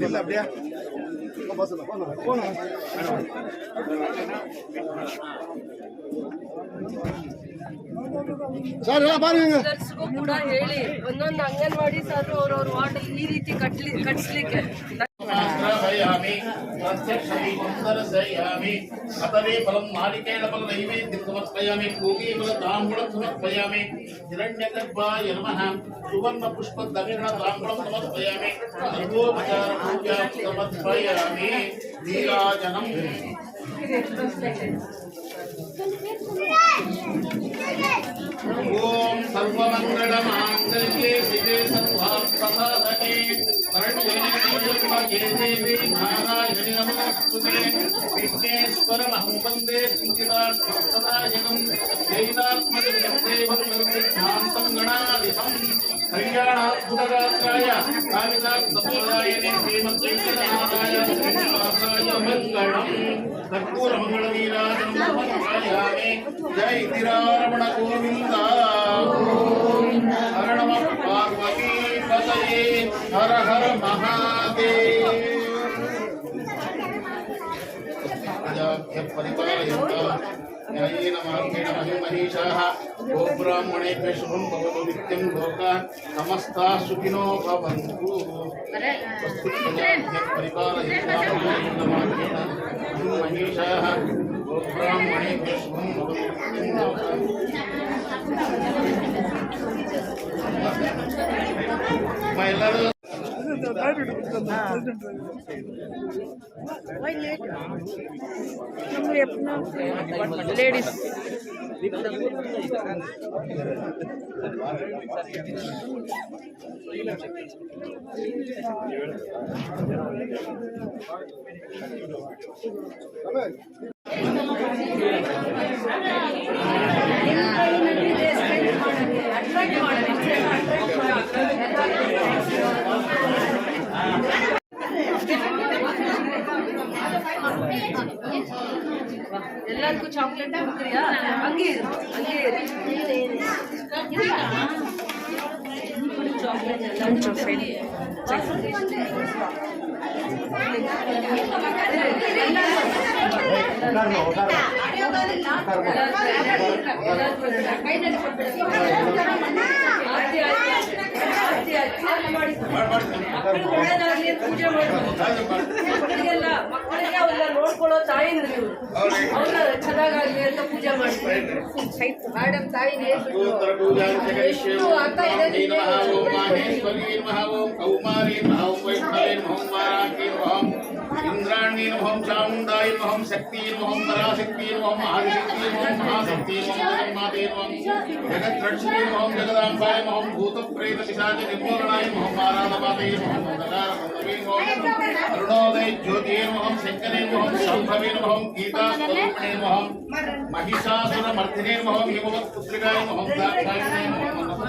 ಇಲ್ಲ அப்படியே ಸರ್ ಎಲ್ಲ ಬಾರಿಗೂ ಕೂಡ ಹೇಳಿ ಒಂದೊಂದು ಅಂಗನವಾಡಿ ಸರ್ ಅವ್ರವ್ರ ವಾರ್ಡ್ ಈ ರೀತಿ ಕಟ್ಸ್ಲಿಕ್ಕೆ अतवे फलं नारिकेलफल नैवेद्यं समर्पयामि पूगीफल ताम्बूलं समर्पयामि हिरण्यगर्भाय नमः सुवर्ण पुष्प दक्षिण ताम्बूलं समर्पयामि सर्वोपचार पूजां समर्पयामि नीराजनम् ओम सर्वमंगलमांगल्ये शिवे सर्वार्थसाधके शरण्ये देवी नारायणी नमोस्तुते विघ्नेश्वरमहं वन्दे चिन्तितार्थप्रदायकं जैनात्मजं देवं निर्विघ्नान्तं गणाधिपं कल्याणाद्भुतगात्राय कामितार्थप्रदायिने श्रीमद्वेङ्कटनाथाय श्रीनिवासाय मङ्गलम् कर्पूरमङ्गलनीराजनं समर्पयामि जय तिरारमण गोविंद हर नमः पार्वती पतये हर हर महादेव न्यायेन मार्गेण महिमनीषाः गोब्राह्मणेभ्यः शुभं भवतु नित्यं लोकाः समस्ताः सुखिनो भवन्तु महिमनीषाः गोब्राह्मणेभ्यः शुभं भवतु नित्यं लोकाः महिलाओं लेडीज ಎಲ್ಲರಿಗೂ ಚಾಕ್ಲೇಟ್ ಕೊಡ್ತೀರಾ? ಹಂಗೆ ಚಾಕ್ಲೇಟ್ ಪೂಜೆ ಮಕ್ಕಳಿಗೆಲ್ಲ ನೋಡ್ಕೊಳ್ಳೋ ತಾಯಿನ ನೀವು ಅವ್ರ ಚೆನ್ನಾಗಾಗ್ಲಿ ಅಂತ ಪೂಜೆ ಮಾಡ್ತೀವಿ ಮೇಡಮ್ ತಾಯಿನ ಎಷ್ಟು ಅರ್ಥ ಇದೆ इंद्राणी नमः चामुंडाय नमः शक्ति नमः पराशक्ति नमः आदिशक्ति नमः महाशक्ति नमः जगन्माते नमः जगद्रक्षिणे नमः जगदाम्बाय नमः भूत प्रेत पिशाच निर्मूलनाय नमः माराधपाते नमः अंधकार बंधवे नमः अरुणोदय ज्योति नमः शंकरे नमः शंभवे नमः गीता स्वरूपिणे नमः महिषासुर मर्दिने नमः हिमवत् पुत्रिकाय नमः दाक्षायणे नमः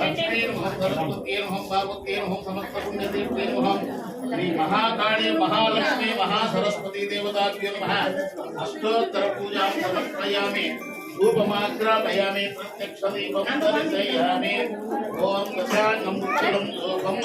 लक्ष्मी नमः सरस्वती नमः पार्वती नमः समस्त पुण्यतीर्थे नमः श्री महाकाली महालक्ष्मी महासरस्वती देवताभ्यो नमः अष्टोत्तर पूजा समर्पयामि धूपमाग्रापयामि प्रत्यक्ष दीपं दर्शयामि ओम दशांगं मुच्चलं लोकम्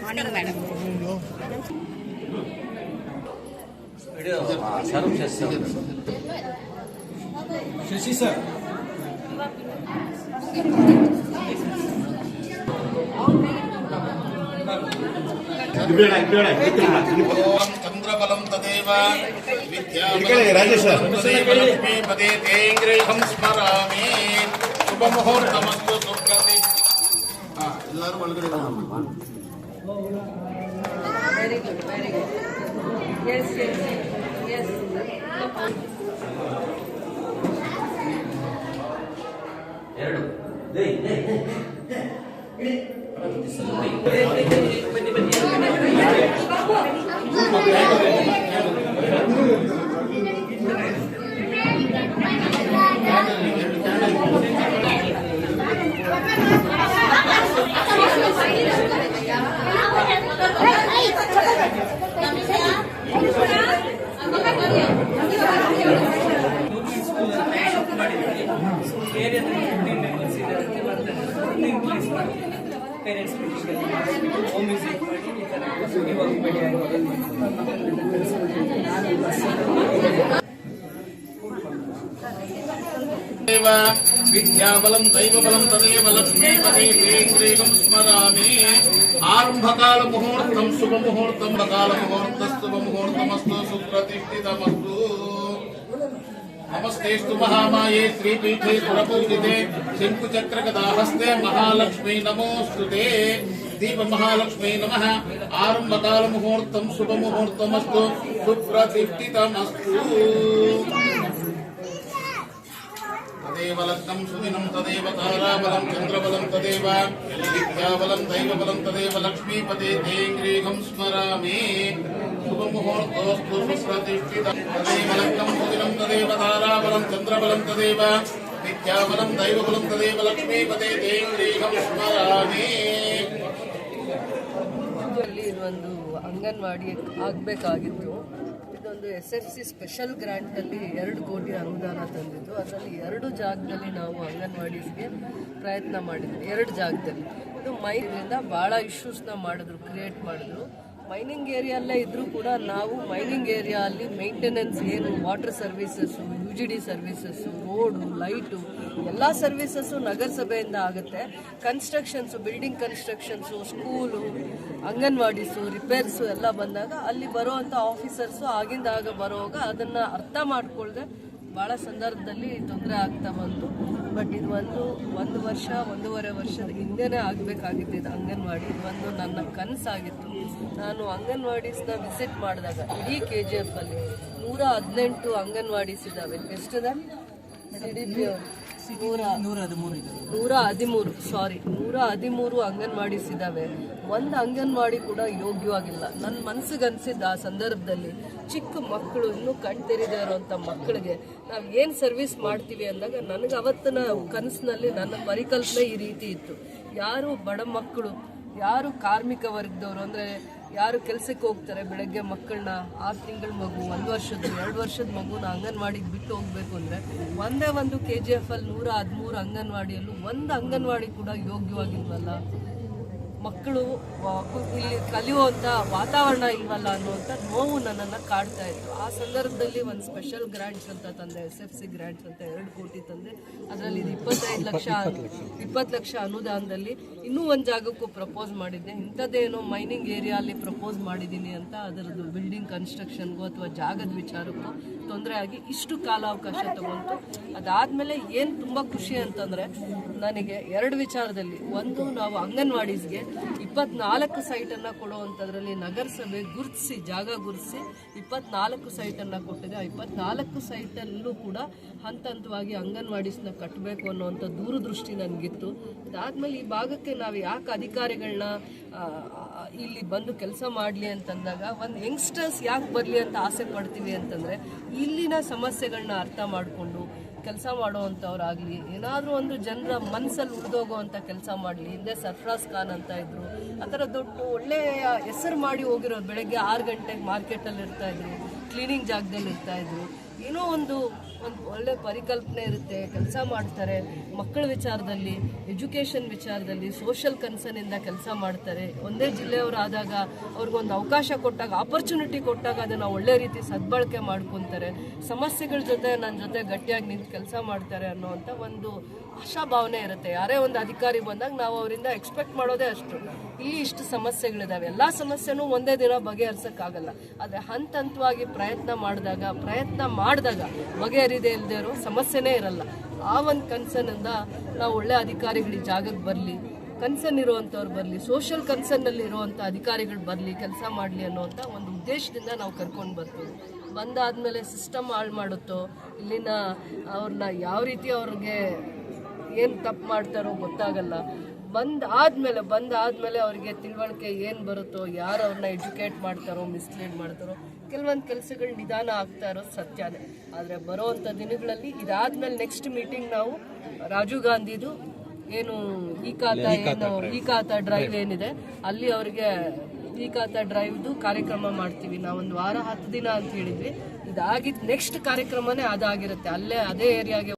మార్నింగ్ మేడం వీడియో సర్వ్ చేస్తాం శశి సార్ चंद्रबलं तदेव विद्यालक्ष्मी पदे तेंग्रेहं स्मरामि शुभमुहूर्तमस्तु सुप्रति ಎಲ್ಲರೂ ಒಳಗಡೆ Very good, very good. Yes, yes, yes. विद्याबलं दैवबलं तदेव लक्ष्मीपते तेन्द्रेकं स्मरामि आरम्भकालमुहूर्तं शुभमुहूर्तं बकालमुहूर्तस्तुभमुहूर्तमस्तु सुप्रतिष्ठितमस्तु नमस्तेस्तु महामाये श्रीपीठे सुरपूजिते शङ्कुचक्रगदाहस्ते महालक्ष्मी नमोऽस्तुते दीप महालक्ष्मी नमः आरम्भकालमुहूर्तं शुभमुहूर्तमस्तु सुप्रतिष्ठितमस्तु तदेव लग्नं सुदिनं तदेव ताराबलं चन्द्रबलं तदेव विद्याबलं दैवबलं तदेव लक्ष्मीपते तेङ्ग्रीघं स्मरामि शुभमुहूर्तोऽस्तु सुप्रतिष्ठितं तदेव लग्नं सुदिनं तदेव ताराबलं चन्द्रबलं तदेव विद्याबलं दैवबलं तदेव लक्ष्मीपते तेङ्ग्रीघं स्मरामि ಒಂದು ಅಂಗನವಾಡಿ ಆಗಬೇಕಾಗಿತ್ತು. ಇದೊಂದು SFC ಸ್ಪೆಷಲ್ ಗ್ರ್ಯಾಂಟಲ್ಲಿ 2 ಕೋಟಿ ಅನುದಾನ ತಂದಿದ್ದು. ಅದರಲ್ಲಿ 2 ಜಾಗದಲ್ಲಿ ನಾವು ಅಂಗನವಾಡಿಗೆ ಪ್ರಯತ್ನ ಮಾಡಿದ್ವಿ. 2 ಜಾಗದಲ್ಲಿ ಇದು ಮೈನಿಂದ ಭಾಳ ಇಶ್ಯೂಸ್ನ ಕ್ರಿಯೇಟ್ ಮಾಡಿದ್ರು. ಮೈನಿಂಗ್ ಏರಿಯಲ್ಲೇ ಇದ್ದರೂ ಕೂಡ ನಾವು ಮೈನಿಂಗ್ ಏರಿಯಾ ಅಲ್ಲಿ ಮೇಂಟೆನೆನ್ಸ್ ಏನು water services, UGD services, road, light ಎಲ್ಲ ಸರ್ವಿಸಸ್ಸು ನಗರಸಭೆಯಿಂದ ಆಗುತ್ತೆ. Constructions, building constructions, school, ಅಂಗನವಾಡೀಸು, repairs ಎಲ್ಲ ಬಂದಾಗ ಅಲ್ಲಿ ಬರುವಂಥ ಆಫೀಸರ್ಸು ಆಗಿಂದಾಗ ಬರುವಾಗ ಅದನ್ನು ಅರ್ಥ ಮಾಡಿಕೊಳ್ಳದೆ ಭಾಳ ಸಂದರ್ಭದಲ್ಲಿ ತೊಂದರೆ ಆಗ್ತಾ ಬಂತು. ಬಟ್ ಇದು ಒಂದು ವರ್ಷ 1.5 ವರ್ಷದ ಹಿಂದೆನೇ ಆಗಬೇಕಾಗಿದ್ದು ಅಂಗನವಾಡಿ. ಇದೊಂದು ನನ್ನ ಕನಸಾಗಿತ್ತು. ನಾನು ಅಂಗನವಾಡೀಸ್ನ ವಿಸಿಟ್ ಮಾಡಿದಾಗ ಇಡೀ KGF ಅಲ್ಲಿ 118 ಅಂಗನವಾಡೀಸ್ ಇದ್ದಾವೆ. ಎಷ್ಟಿದೆ CDP ಅವರು 113 ಅಂಗನವಾಡೀಸ್ ಇದ್ದಾವೆ. ಒಂದು ಅಂಗನವಾಡಿ ಕೂಡ ಯೋಗ್ಯವಾಗಿಲ್ಲ. ನನ್ನ ಮನಸ್ಸಿಗೆ ಅನಿಸಿದ್ದ ಆ ಸಂದರ್ಭದಲ್ಲಿ ಚಿಕ್ಕ ಮಕ್ಕಳು ಇನ್ನೂ ಕಣ್ತೆರೆದೇ ಇರೋವಂಥ ಮಕ್ಕಳಿಗೆ ನಾವು ಏನು ಸರ್ವಿಸ್ ಮಾಡ್ತೀವಿ ಅಂದಾಗ ನನಗೆ ಅವತ್ತಿನ ಕನಸಿನಲ್ಲಿ ನನ್ನ ಪರಿಕಲ್ಪನೆ ಈ ರೀತಿ ಇತ್ತು. ಯಾರು ಬಡ ಮಕ್ಕಳು, ಯಾರು ಕಾರ್ಮಿಕ ವರ್ಗದವರು ಅಂದರೆ ಯಾರು ಕೆಲಸಕ್ಕೆ ಹೋಗ್ತಾರೆ, ಬೆಳಗ್ಗೆ ಮಕ್ಕಳನ್ನ 6 ತಿಂಗಳ ಮಗು, 1 ವರ್ಷದ 2 ವರ್ಷದ ಮಗುನ ಅಂಗನವಾಡಿಗೆ ಬಿಟ್ಟು ಹೋಗಬೇಕು ಅಂದರೆ ಒಂದೇ ಒಂದು KGF ಅಲ್ಲಿ 113 ಅಂಗನವಾಡಿಯಲ್ಲೂ ಒಂದು ಅಂಗನವಾಡಿ ಕೂಡ ಯೋಗ್ಯವಾಗಿಲ್ವಲ್ಲ, ಮಕ್ಕಳು ಇಲ್ಲಿ ಕಲಿಯುವಂಥ ವಾತಾವರಣ ಇಲ್ವಲ್ಲ ಅನ್ನುವಂಥ ನೋವು ನನ್ನನ್ನು ಕಾಡ್ತಾ ಇತ್ತು. ಆ ಸಂದರ್ಭದಲ್ಲಿ ಒಂದು ಸ್ಪೆಷಲ್ ಗ್ರ್ಯಾಂಟ್ಸ್ ಅಂತ ತಂದೆ, SFC ಗ್ರ್ಯಾಂಟ್ಸ್ ಅಂತ 2 ಕೋಟಿ ತಂದೆ. ಅದರಲ್ಲಿ 20 ಲಕ್ಷ ಅನುದಾನದಲ್ಲಿ ಇನ್ನೂ ಒಂದು ಜಾಗಕ್ಕೂ ಪ್ರಪೋಸ್ ಮಾಡಿದ್ದೆ. ಇಂಥದ್ದೇನೋ ಮೈನಿಂಗ್ ಏರಿಯಾಲ್ಲಿ ಪ್ರಪೋಸ್ ಮಾಡಿದ್ದೀನಿ ಅಂತ ಅದರದ್ದು ಬಿಲ್ಡಿಂಗ್ ಕನ್ಸ್ಟ್ರಕ್ಷನ್ಗೂ ಅಥವಾ ಜಾಗದ ವಿಚಾರಕ್ಕೂ ತೊಂದರೆ ಆಗಿ ಇಷ್ಟು ಕಾಲಾವಕಾಶ ತಗೊಂತು. ಅದಾದಮೇಲೆ ಏನು ತುಂಬ ಖುಷಿ ಅಂತಂದರೆ ನನಗೆ 2 ವಿಚಾರದಲ್ಲಿ, ಒಂದು ನಾವು ಅಂಗನವಾಡೀಸ್ಗೆ 24 ಸೈಟನ್ನು ಕೊಡುವಂಥದ್ರಲ್ಲಿ ನಗರಸಭೆ ಜಾಗ ಗುರುತಿಸಿ 24 ಸೈಟನ್ನು ಕೊಟ್ಟಿದೆ. ಆ 24 ಸೈಟಲ್ಲೂ ಕೂಡ ಹಂತವಾಗಿ ಅಂಗನವಾಡೀಸ್ನ ಕಟ್ಟಬೇಕು ಅನ್ನೋವಂಥ ದೂರದೃಷ್ಟಿ ನನಗಿತ್ತು. ಅದಾದಮೇಲೆ ಈ ಭಾಗಕ್ಕೆ ನಾವು ಯಾಕೆ ಅಧಿಕಾರಿಗಳನ್ನ ಇಲ್ಲಿ ಬಂದು ಕೆಲಸ ಮಾಡಲಿ ಅಂತಂದಾಗ ಒಂದು ಯಂಗ್ಸ್ಟರ್ಸ್ ಯಾಕೆ ಬರಲಿ ಅಂತ ಆಸೆ ಪಡ್ತೀವಿ ಅಂತಂದರೆ ಇಲ್ಲಿನ ಸಮಸ್ಯೆಗಳನ್ನ ಅರ್ಥ ಮಾಡಿಕೊಂಡು ಕೆಲಸ ಮಾಡೋವಂಥವ್ರಾಗಲಿ, ಏನಾದರೂ ಒಂದು ಜನರ ಮನಸ್ಸಲ್ಲಿ ಉಳಿದೋಗೋವಂಥ ಕೆಲಸ ಮಾಡಲಿ. ಹಿಂದೆ ಸರ್ಫರಾಜ್ ಖಾನ್ ಅಂತ ಇದ್ದರು, ಆ ಥರ ದೊಡ್ಡ ಒಳ್ಳೆಯ ಹೆಸರು ಮಾಡಿ ಹೋಗಿರೋರು. ಬೆಳಗ್ಗೆ 6 ಗಂಟೆಗೆ ಮಾರ್ಕೆಟಲ್ಲಿ ಇರ್ತಾಯಿದ್ರು, ಕ್ಲೀನಿಂಗ್ ಜಾಗದಲ್ಲಿ ಇರ್ತಾಯಿದ್ರು. ಏನೋ ಒಂದು ಒಳ್ಳೆ ಪರಿಕಲ್ಪನೆ ಇರುತ್ತೆ, ಕೆಲಸ ಮಾಡ್ತಾರೆ. ಮಕ್ಕಳ ವಿಚಾರದಲ್ಲಿ, ಎಜುಕೇಷನ್ ವಿಚಾರದಲ್ಲಿ ಸೋಷಲ್ ಕನ್ಸರ್ನಿಂದ ಕೆಲಸ ಮಾಡ್ತಾರೆ. ಒಂದೇ ಜಿಲ್ಲೆಯವರಾದಾಗ ಅವ್ರಿಗೊಂದು ಅವಕಾಶ ಕೊಟ್ಟಾಗ, ಆಪರ್ಚುನಿಟಿ ಕೊಟ್ಟಾಗ ಅದನ್ನು ಒಳ್ಳೆ ರೀತಿ ಸದ್ಬಳಕೆ ಮಾಡ್ಕೊತಾರೆ. ಸಮಸ್ಯೆಗಳ ಜೊತೆ ನನ್ನ ಜೊತೆ ಗಟ್ಟಿಯಾಗಿ ನಿಂತು ಕೆಲಸ ಮಾಡ್ತಾರೆ ಅನ್ನೋವಂಥ ಒಂದು ಆಶಾಭಾವನೆ ಇರುತ್ತೆ. ಯಾರೇ ಒಂದು ಅಧಿಕಾರಿ ಬಂದಾಗ ನಾವು ಅವರಿಂದ ಎಕ್ಸ್ಪೆಕ್ಟ್ ಮಾಡೋದೇ ಅಷ್ಟು. ಇಲ್ಲಿ ಇಷ್ಟು ಸಮಸ್ಯೆಗಳಿದ್ದಾವೆ, ಎಲ್ಲ ಸಮಸ್ಯೆನೂ ಒಂದೇ ದಿನ ಬಗೆಹರಿಸೋಕ್ಕಾಗಲ್ಲ. ಆದರೆ ಹಂತವಾಗಿ ಪ್ರಯತ್ನ ಮಾಡಿದಾಗ ಬಗೆಹರಿದೇ ಇಲ್ಲದೆ ಇರೋ ಸಮಸ್ಯೆನೇ ಇರಲ್ಲ. ಆ ಒಂದು ಕನ್ಸರ್ನಿಂದ ನಾವು ಒಳ್ಳೆ ಅಧಿಕಾರಿಗಳಿಗೆ ಜಾಗಕ್ಕೆ ಬರಲಿ, ಕನ್ಸರ್ನ್ ಇರುವಂಥವ್ರು ಬರಲಿ, ಸೋಷಿಯಲ್ ಕನ್ಸರ್ನಲ್ಲಿ ಇರುವಂಥ ಅಧಿಕಾರಿಗಳು ಬರಲಿ, ಕೆಲಸ ಮಾಡಲಿ ಅನ್ನೋಂಥ ಒಂದು ಉದ್ದೇಶದಿಂದ ನಾವು ಕರ್ಕೊಂಡು ಬರ್ತೀವಿ. ಬಂದಾದಮೇಲೆ ಸಿಸ್ಟಮ್ ಹಾಳು ಮಾಡುತ್ತೋ, ಇಲ್ಲಿನ ಅವ್ರನ್ನ ಯಾವ ರೀತಿ ಅವ್ರಿಗೆ ಏನು ತಪ್ಪು ಮಾಡ್ತಾರೋ ಗೊತ್ತಾಗಲ್ಲ. ಬಂದಾದ್ಮೇಲೆ ಅವರಿಗೆ ತಿಳುವಳಿಕೆ ಏನು ಬರುತ್ತೋ, ಯಾರು ಅವ್ರನ್ನ ಎಜುಕೇಟ್ ಮಾಡ್ತಾರೋ, ಮಿಸ್ಲೀಡ್ ಮಾಡ್ತಾರೋ, ಕೆಲವೊಂದು ಕೆಲಸಗಳು ನಿಧಾನ ಆಗ್ತಾ ಇರೋದು ಸತ್ಯನೇ. ಆದರೆ ಬರೋವಂಥ ದಿನಗಳಲ್ಲಿ ಇದಾದ್ಮೇಲೆ ನೆಕ್ಸ್ಟ್ ಮೀಟಿಂಗ್ ನಾವು ರಾಜೀವ್ ಗಾಂಧಿದು ಏನು ಈ ಖಾತಾ ಡ್ರೈವ್ ಏನಿದೆ ಅಲ್ಲಿ ಅವರಿಗೆ ಈ ಖಾತಾ ಡ್ರೈವ್ದು ಕಾರ್ಯಕ್ರಮ ಮಾಡ್ತೀವಿ. ನಾವೊಂದು ವಾರ 10 ದಿನ ಅಂತ ಹೇಳಿದ್ವಿ. ಇದಾಗಿದ್ದು ನೆಕ್ಸ್ಟ್ ಕಾರ್ಯಕ್ರಮನೇ ಅದಾಗಿರುತ್ತೆ. ಅದೇ ಏರಿಯಾಗೆ